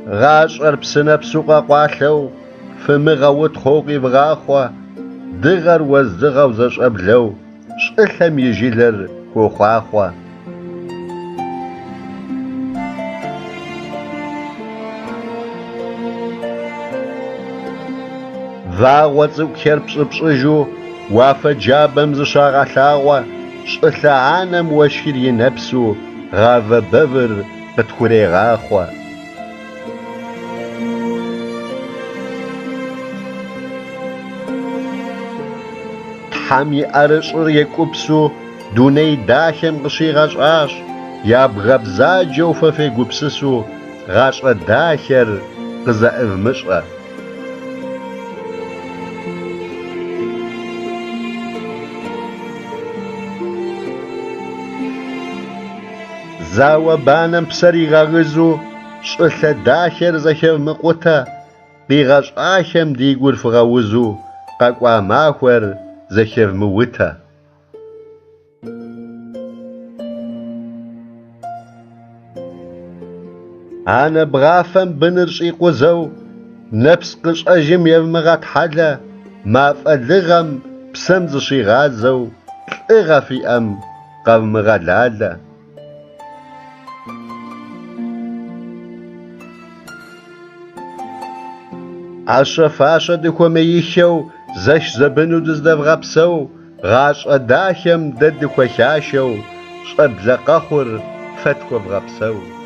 غاشر بسنبسو قاقوالو فمغوت خوقي بغاخوا دغر وزدغو زش أبلو شقلهم يجيلر كوخواخوا ذاغوت كربش بشجو وافا جابم زشاغلاغوا شقلعانم وشير ينبسو غاف بفر بتخوري غاخوا حمي أرشر يكوبسو دوني داخم غشي غشاش يابغى بزا جوفا في قبسسو غاش داخر قزا مشقة زاوة بانم بسري غاغزو شقلة داخر زخير مقوتا بيغاش آخم ديقور فغاوزو قاقوا ماخور زخير موتا أنا بغافم بنرشي قوزو نفس قش أجم يفمغات حالا ما فأدغم بسمزشي غازو إغافي أم قام غلالا عشفاشا دكو ميخيو زش زبنو دزدف غبسو غاش أداخم ددكو خاشو شبزا قخور فتكو بغبسو